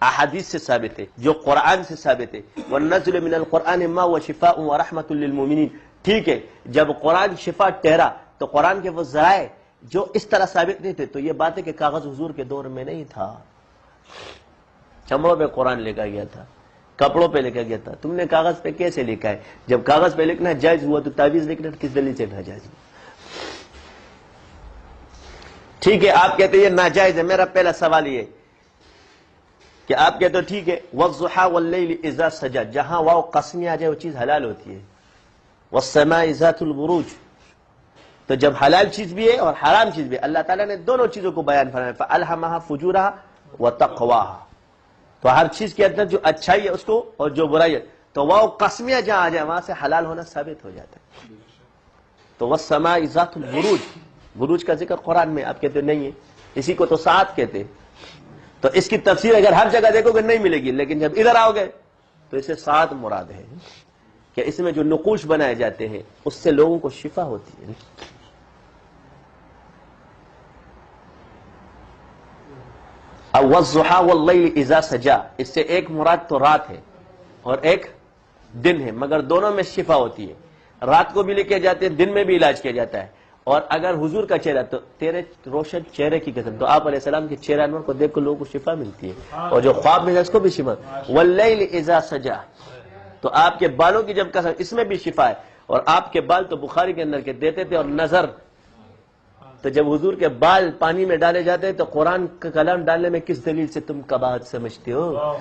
احادیث سے ثابت ہے، جو قرآن سے ثابت ہے۔ وَالنَّزْلُ مِنَ الْقُرْآنِ مَا وَشِفَاءٌ وَرَحْمَةٌ لِّلْمُؤْمِنِينَ، ٹھیک ہے، جب قرآن شفا ٹھہرا تو قرآن کے وہ ذرائع جو اس طرح ثابت نہیں تھے، تو یہ بات ہے کہ کاغذ حضور کے دور میں نہیں تھا، چمڑوں پہ قرآن لکھا گیا تھا، کپڑوں پہ لکھا گیا تھا۔ تم نے کاغذ پہ کیسے لکھا ہے؟ جب کاغذ پہ لکھنا جائز ہوا تو تعویذ لکھنا کس دلیل سے ناجائز ہوا؟ ٹھیک ہے، آپ کہتے ہیں یہ ناجائز ہے۔ میرا پہلا سوال یہ کہ آپ کہتے ہو ٹھیک ہے وَالضُّحَىٰ وَاللَّيْلِ إِذَا سَجَىٰ، جہاں واو قسمی آ جائے وہ چیز حلال ہوتی ہے۔ وَالسَّمَاءِ ذَاتُ الْبُرُوجِ، تو جب حلال چیز بھی ہے اور حرام چیز بھی ہے، اللہ تعالیٰ نے دونوں چیزوں کو بیان فرمایا، فَأَلْهَمَهَا فُجُورَهَا وَتَقْوَاهَا، تو ہر چیز کے اندر جو اچھائی ہے اس کو اور جو برائی ہے، تو واو قسمیہ جہاں آ جائے وہاں سے حلال ہونا ثابت ہو جاتا ہے۔ تو وَالسَّمَاءِ ذَاتُ الْبُرُوجِ، بروج کا ذکر قرآن میں آپ کہتے نہیں ہے، اسی کو تو ساعت کہتے ہیں۔ تو اس کی تفسیر اگر ہر جگہ دیکھو گے نہیں ملے گی، لیکن جب ادھر آؤ گے تو اسے ساعت مراد ہے کہ اس میں جو نقوش بنائے جاتے ہیں اس سے لوگوں کو شفا ہوتی ہے۔ اب وَالضُّحَىٰ وَاللَّيْلِ إِذَا سَجَىٰ، اس سے ایک مراد تو رات ہے اور ایک دن ہے، مگر دونوں میں شفا ہوتی ہے۔ رات کو بھی لکھے جاتے ہیں، دن میں بھی علاج کیا جاتا ہے۔ اور اگر حضور کا چہرہ تو تیرے روشن چہرے کی قسم، تو آپ علیہ السلام کے چہرہ انور کو دیکھ کر لوگوں کو شفا ملتی ہے، اور جو خواب میں ہے اس کو بھی شفا۔ وَاللَّيْلِ إِذَا سَجَىٰ، تو آپ کے بالوں کی جب قسم، اس میں بھی شفا ہے۔ اور آپ کے بال تو بخاری کے اندر کے دیتے تھے، اور نظر، تو جب حضور کے بال پانی میں ڈالے جاتے ہیں تو قرآن کا کلام ڈالنے میں کس دلیل سے تم قباحت سمجھتے ہو؟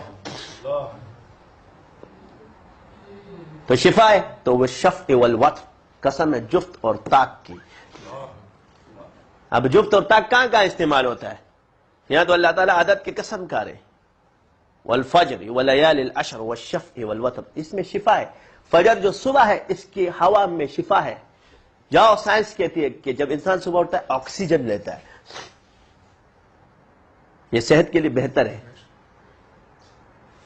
تو شفا ہے، تو وہ شفع والوتر، قسم ہے جفت اور طاق کی۔ اب جفت اور طاق کہاں کہاں استعمال ہوتا ہے؟ یہاں تو اللہ تعالیٰ عدد کی قسم کھا رہے، والفجر ولیال العشر والشفع والوتر، اس میں شفا ہے۔ فجر جو صبح ہے اس کی ہوا میں شفا ہے۔ جاؤ، سائنس کہتی ہے کہ جب انسان صبح اٹھتا ہے آکسیجن لیتا ہے، یہ صحت کے لیے بہتر ہے،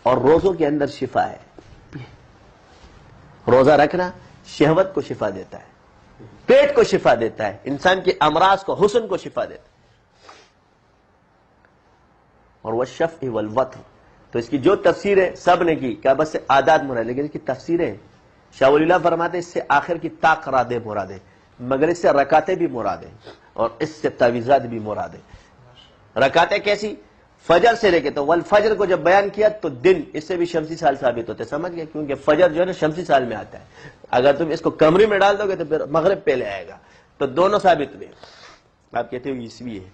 اور روزوں کے اندر شفا ہے۔ روزہ رکھنا شہوت کو شفا دیتا ہے، پیٹ کو شفا دیتا ہے، انسان کے امراض کو، حسن کو شفا دیتا ہے۔ اور وہ والشفع والوتر، تو اس کی جو تفسیر ہے سب نے کی کہ بس سے عادات مراد، لیکن اس کی تفسیریں شاہ ولی اللہ فرماتے اس سے آخر کی طاق رادیں مراد ہے، مگر اس سے رکعتیں بھی مراد ہیں، اور اس سے تعویذات بھی مراد ہے۔ رکعتیں کیسی؟ فجر سے لے کے، تو والفجر کو جب بیان کیا تو دن، اس سے بھی شمسی سال ثابت ہوتے، سمجھ گئے؟ کیونکہ فجر جو ہے نا شمسی سال میں آتا ہے، اگر تم اس کو قمری میں ڈال دو گے تو پھر مغرب پہلے آئے گا، تو دونوں ثابت ہوئے۔ آپ کہتے ہو عیسوی ہے۔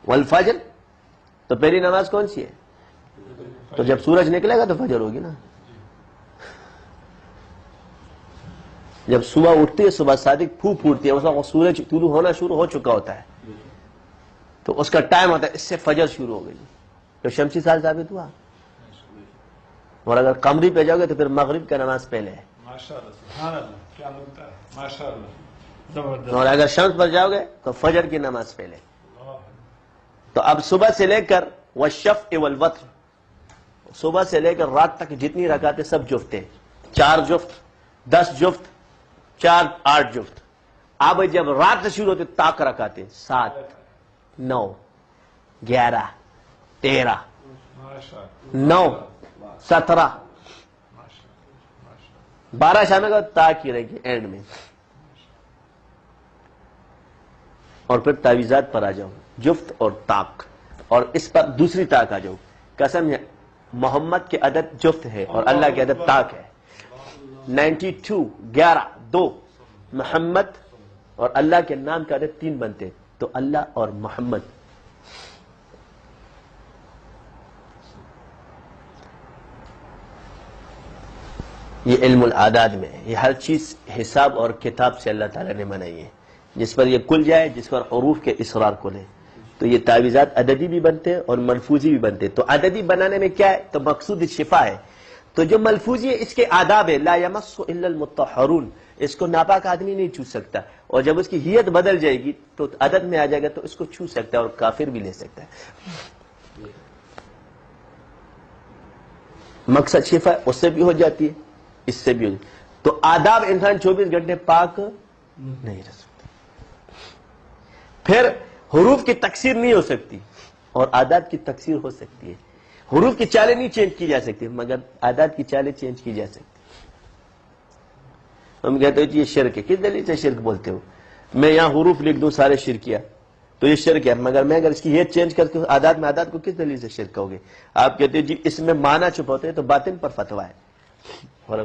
والفجر، تو پہلی نماز کون سی ہے؟ تو جب سورج نکلے گا تو فجر ہوگی نا۔ جب صبح اٹھتی ہے، صبح صادق پھوٹ پھوٹتی ہے، اس وقت سورج طلوع ہونا شروع ہو چکا ہوتا ہے، تو اس کا ٹائم ہوتا ہے، اس سے فجر شروع ہو گئی، تو شمسی سال ثابت ہوا۔ اور اگر قمری پہ جاؤ گے تو پھر مغرب کا نماز پہلے ہے، اور اگر شمس پر جاؤ گے تو فجر کی نماز پہلے۔ تو اب صبح سے لے کر والشفع والوتر، صبح سے لے کر رات تک جتنی رکعتیں سب جفت ہیں، 4 جفت، 10 جفت، 4 8 جفت۔ اب جب رات سے شروع ہوتے طاق رکعتیں 7 9 11 13 9 17 12 شامل کا طاق ہی رہے گی اینڈ میں۔ اور پھر تعویذات پر آ جاؤ، جفت اور طاق، اور اس پر دوسری طاق آ جاؤ، قسم ہے محمد کے عدد جفت ہے اور اللہ کے عدد طاق ہے۔ 92 11 2 محمد اور اللہ کے نام کا عدد 3 بنتے، تو اللہ اور محمد۔ یہ علم العداد میں ہے، یہ ہر چیز حساب اور کتاب سے اللہ تعالیٰ نے بنائی ہے، جس پر یہ کل جائے، جس پر حروف کے اسرار کھلے، تو یہ تعویذات عددی بھی بنتے ہیں اور ملفوظی بھی بنتے ہیں۔ تو عددی بنانے میں کیا ہے؟ تو مقصود شفا ہے۔ تو جو ملفوظی ہے اس کے آداب ہے، لا یمس الا المطہرون، اس کو ناپاک آدمی نہیں چھو سکتا، اور جب اس کی ہیت بدل جائے گی تو عدد میں آ جائے گا تو اس کو چھو سکتا ہے اور کافر بھی لے سکتا ہے۔ مقصد شفا ہے، اس سے بھی ہو جاتی ہے، اس سے بھی ہو جاتی ہے۔ تو آداب انسان 24 گھنٹے پاک نہیں رہ سکتا۔ پھر حروف کی تکثیر نہیں ہو سکتی اور اعداد کی تکثیر ہو سکتی ہے. حروف کی چالیں نہیں چینج کی جا سکتی مگر اعداد کی چالیں چینج کی جا سکتی. ہم کہتے ہیں یہ شرک ہے. کس دلیل سے شرک بولتے ہو؟ میں یہاں حروف لکھ دوں سارے شرکیہ تو یہ شرک ہے، مگر میں اگر اس کی یہ چینج کر کے اعداد میں اعداد کو کس دلیل سے شرک کہو گے؟ آپ کہتے ہیں جی اس میں معنی چھپاتے ہیں تو باطن پر فتویٰ ہے. اور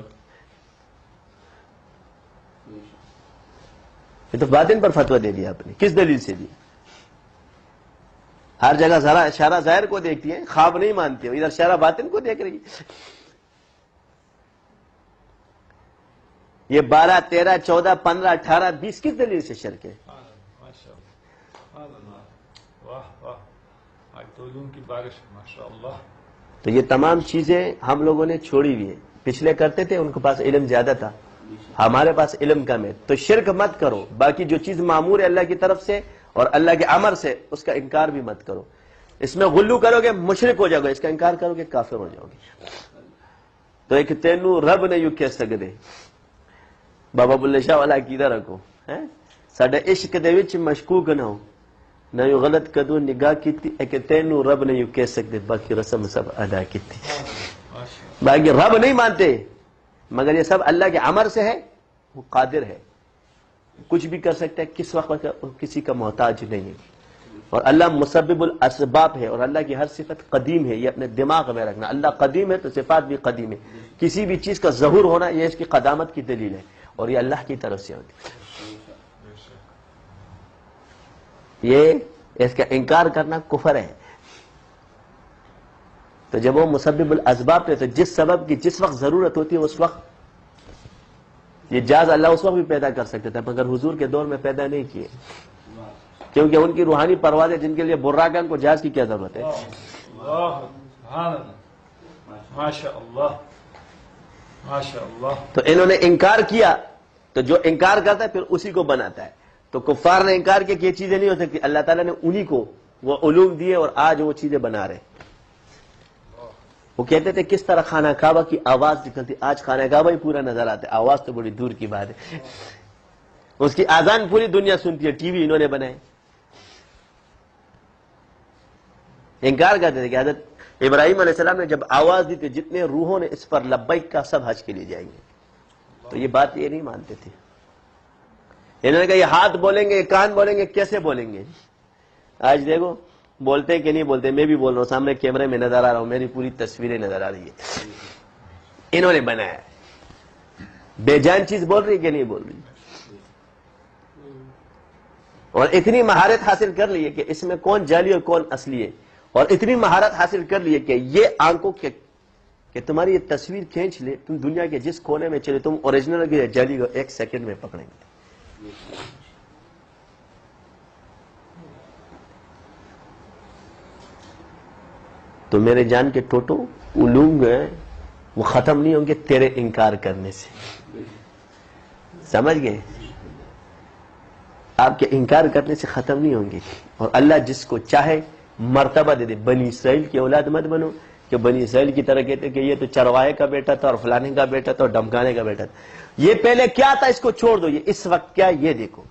یہ تو باطن پر فتویٰ دے دیا آپ نے. کس دلیل سے دیا؟ ہر جگہ ذرا اشارہ ظاہر کو دیکھتی ہے، خواب نہیں مانتی ہو، ادھر اشارہ باطن کو دیکھ رہی ہے. یہ 12 13 14 15 18 20 کس دلیل سے شرک ہے؟ تو یہ تمام چیزیں ہم لوگوں نے چھوڑی ہوئی ہے. پچھلے کرتے تھے، ان کے پاس علم زیادہ تھا، ہمارے پاس علم کم ہے. تو شرک مت کرو، باقی جو چیز معمور ہے اللہ کی طرف سے اور اللہ کے امر سے اس کا انکار بھی مت کرو. اس میں غلو کرو گے مشرک ہو جاؤ گے، اس کا انکار کرو گے کافر ہو جاؤ گے. تو ایک تینو رب نے یوں کہہ سکتے بابا بلے شاہ والا عقیدہ رکھو، ساڈے عشق دے وچ مشکوک نہ ہو، نہ یوں غلط کدو نگاہ کیتی کہ تینو رب نے یوں کہہ سکتے باقی رسم سب ادا کیتی. باقی رب نہیں مانتے مگر یہ سب اللہ کے امر سے ہے. وہ قادر ہے، کچھ بھی کر سکتا ہے، کس وقت کسی کا محتاج نہیں ہے. اور اللہ مسبب الاسباب ہے اور اللہ کی ہر صفت قدیم ہے. یہ اپنے دماغ میں رکھنا، اللہ قدیم ہے تو صفات بھی قدیم ہے. کسی بھی چیز کا ظہور ہونا یہ اس کی قدامت کی دلیل ہے اور یہ اللہ کی طرف سے ہوتی ہے. یہ اس کا انکار کرنا کفر ہے. تو جب وہ مسبب الاسباب پہ تو جس سبب کی جس وقت ضرورت ہوتی ہے اس وقت یہ جاز اللہ اس وقت بھی پیدا کر سکتے تھے مگر حضور کے دور میں پیدا نہیں کیے کیونکہ ان کی روحانی پروازیں جن کے لیے براگن کو جہاز کی کیا ضرورت ہے. تو انہوں نے انکار کیا تو جو انکار کرتا ہے پھر اسی کو بناتا ہے. تو کفار نے انکار کیا کہ یہ چیزیں نہیں ہو سکتی، اللہ تعالیٰ نے انہی کو وہ علوم دیے اور آج وہ چیزیں بنا رہے. وہ کہتے تھے کس طرح خانہ کعبہ کی آواز نکلتی، آج خانہ کعبہ ہی پورا نظر آتا ہے، آواز تو بڑی دور کی بات ہے. اس کی آزان پوری دنیا سنتی ہے، ٹی وی انہوں نے بنائے. انکار کرتے تھے کہ حضرت ابراہیم علیہ السلام نے جب آواز دی تھی جتنے روحوں نے اس پر لبیک کا سب حج کے لیے جائیں گے. تو یہ بات یہ نہیں مانتے تھے. انہوں نے کہا یہ ہاتھ بولیں گے، یہ کان بولیں گے، کیسے بولیں گے؟ آج دیکھو بولتے کہ نہیں بولتے. میں بھی بول رہا ہوں، سامنے کیمرے میں نظر آ رہا ہوں، میری پوری تصویریں نظر آ رہی ہے. انہوں نے بنایا. بے جان چیز بول رہی کہ نہیں بول رہی؟ اور اتنی مہارت حاصل کر لی ہے کہ اس میں کون جعلی اور کون اصلی ہے. اور اتنی مہارت حاصل کر لی ہے کہ یہ آنکھوں کے کہ تمہاری یہ تصویر کھینچ لے، تم دنیا کے جس کونے میں چلے تم اوریجنل کی جعلی کو 1 سیکنڈ میں پکڑیں گے. تو میرے جان کے ٹوٹو علوم ہیں وہ ختم نہیں ہوں گے تیرے انکار کرنے سے. سمجھ گئے؟ آپ کے انکار کرنے سے ختم نہیں ہوں گے. اور اللہ جس کو چاہے مرتبہ دے دے. بنی اسرائیل کی اولاد مت بنو کہ بنی اسرائیل کی طرح کہتے کہ یہ تو چرواہے کا بیٹا تھا اور فلانے کا بیٹا تھا اور ڈمکانے کا بیٹا تھا. یہ پہلے کیا تھا اس کو چھوڑ دو، یہ اس وقت کیا یہ دیکھو.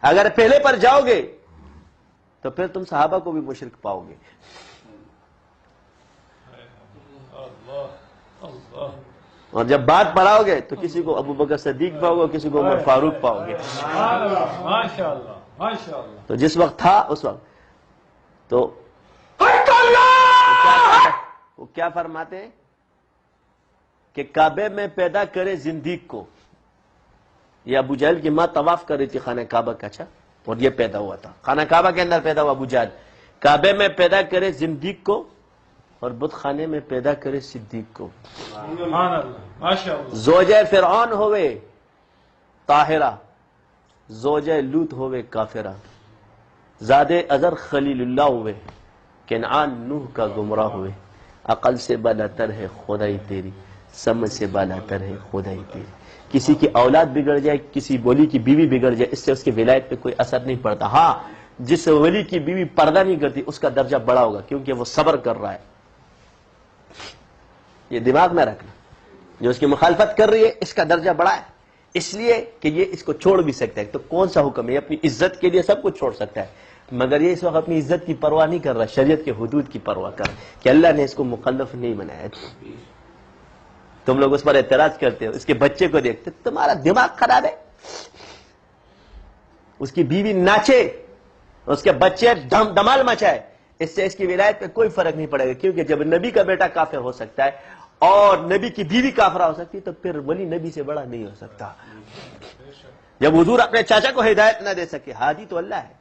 اگر پہلے پر جاؤ گے تو پھر تم صحابہ کو بھی مشرک پاؤ گے. اور جب بات پڑھاؤ گے تو کسی کو ابو بکر صدیق پاؤ گے، کسی کو عمر فاروق پاؤ گے. تو جس وقت تھا اس وقت تو وہ کیا فرماتے ہیں کہ کعبے میں پیدا کرے زندگی کو. یہ ابو جہل کی ماں طواف کر رہی تھی خانہ کعبہ کا، اچھا، اور یہ پیدا ہوا تھا خانہ کعبہ کے اندر پیدا ہوا ابو جہل. کعبے میں پیدا کرے زندگی کو اور بت خانے میں پیدا کرے صدیق کو. زوجہ فرعون ہوئے طاہرہ، زوجہ لوط ہوئے کافرہ، زادے ازر خلیل اللہ ہوئے، کنعان نوح کا گمراہ ہوئے. عقل سے بالا تر ہے خدائی تیری، سمجھ سے بالا تر ہے خدائی تیری. کسی کی اولاد بگڑ جائے، کسی ولی کی بیوی بگڑ جائے، اس سے اس کی ولایت پہ کوئی اثر نہیں پڑتا. ہاں جس ولی کی بیوی پردہ نہیں کرتی اس کا درجہ بڑا ہوگا کیونکہ وہ صبر کر رہا ہے. یہ دماغ میں رکھنا. جو اس کی مخالفت کر رہی ہے اس کا درجہ بڑا ہے اس لیے کہ یہ اس کو چھوڑ بھی سکتا ہے. تو کون سا حکم ہے؟ اپنی عزت کے لیے سب کچھ چھوڑ سکتا ہے، مگر یہ اس وقت اپنی عزت کی پرواہ نہیں کر رہا، شریعت کے حدود کی پرواہ کر رہا کہ اللہ نے اس کو مکلف نہیں بنایا. تم لوگ اس پر اعتراض کرتے ہو، اس کے بچے کو دیکھتے تمہارا دماغ خراب ہے. اس کی بیوی ناچے، اس کے بچے دمال مچائے، اس سے اس کی ولایت پہ کوئی فرق نہیں پڑے گا. کیونکہ جب نبی کا بیٹا کافر ہو سکتا ہے اور نبی کی بیوی کافرہ ہو سکتی ہے تو پھر ولی نبی سے بڑا نہیں ہو سکتا. جب حضور اپنے چاچا کو ہدایت نہ دے سکے، ہادی تو اللہ ہے،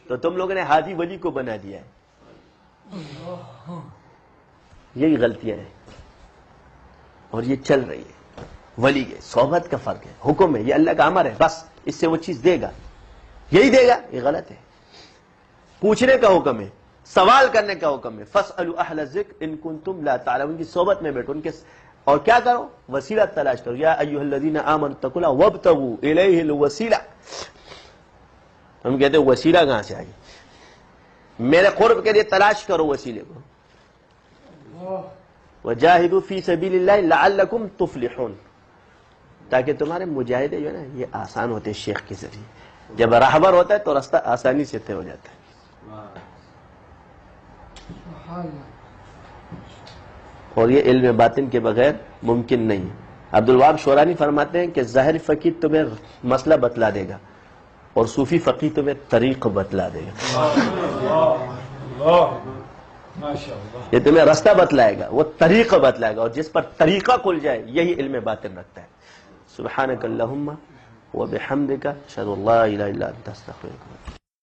تو تم لوگوں نے ہادی ولی کو بنا دیا ہے. یہی غلطیاں ہیں اور یہ چل رہی ہے. ولی ہے، صحبت کا فرق ہے، حکم ہے، یہ اللہ کا امر ہے، بس اس سے وہ چیز دے گا، یہی دے گا. یہ غلط ہے. پوچھنے کا حکم ہے، سوال کرنے کا حکم ہے. فاسألوا اہل الذکر ان کنتم لا تعلمون. ان کی صحبت میں بیٹھو، ان کے اور کیا کرو؟ وسیلہ تلاش کرو. یا ایھا الذین آمنوا اتقوا اللہ وابتغوا الیہ الوسیلہ. ہم کہتے ہیں وسیلہ کہاں سے آئی؟ میرے قرب کے لیے تلاش کرو وسیلے کو. وجاہدوا فی سبیل اللہ لعلکم تفلحون. تاکہ تمہارے مجاہدے جو ہے نا یہ آسان ہوتے ہیں شیخ کے ذریعے. جب راہبر ہوتا ہے تو راستہ آسانی سے طے ہو جاتا ہے. اور یہ علم باطن کے بغیر ممکن نہیں. عبدالوہاب شورانی فرماتے ہیں کہ ظاہر فقیہ تمہیں مسئلہ بتلا دے گا اور صوفی فقیہ تمہیں طریق بتلا دے گا. یہ تمہیں راستہ بتلائے گا، وہ طریقہ بتلائے گا، اور جس پر طریقہ کھل جائے یہی علم باطن رکھتا ہے. سبحانک اللہم وبحمدک اشہد ان لا الہ الا انت استغفرک.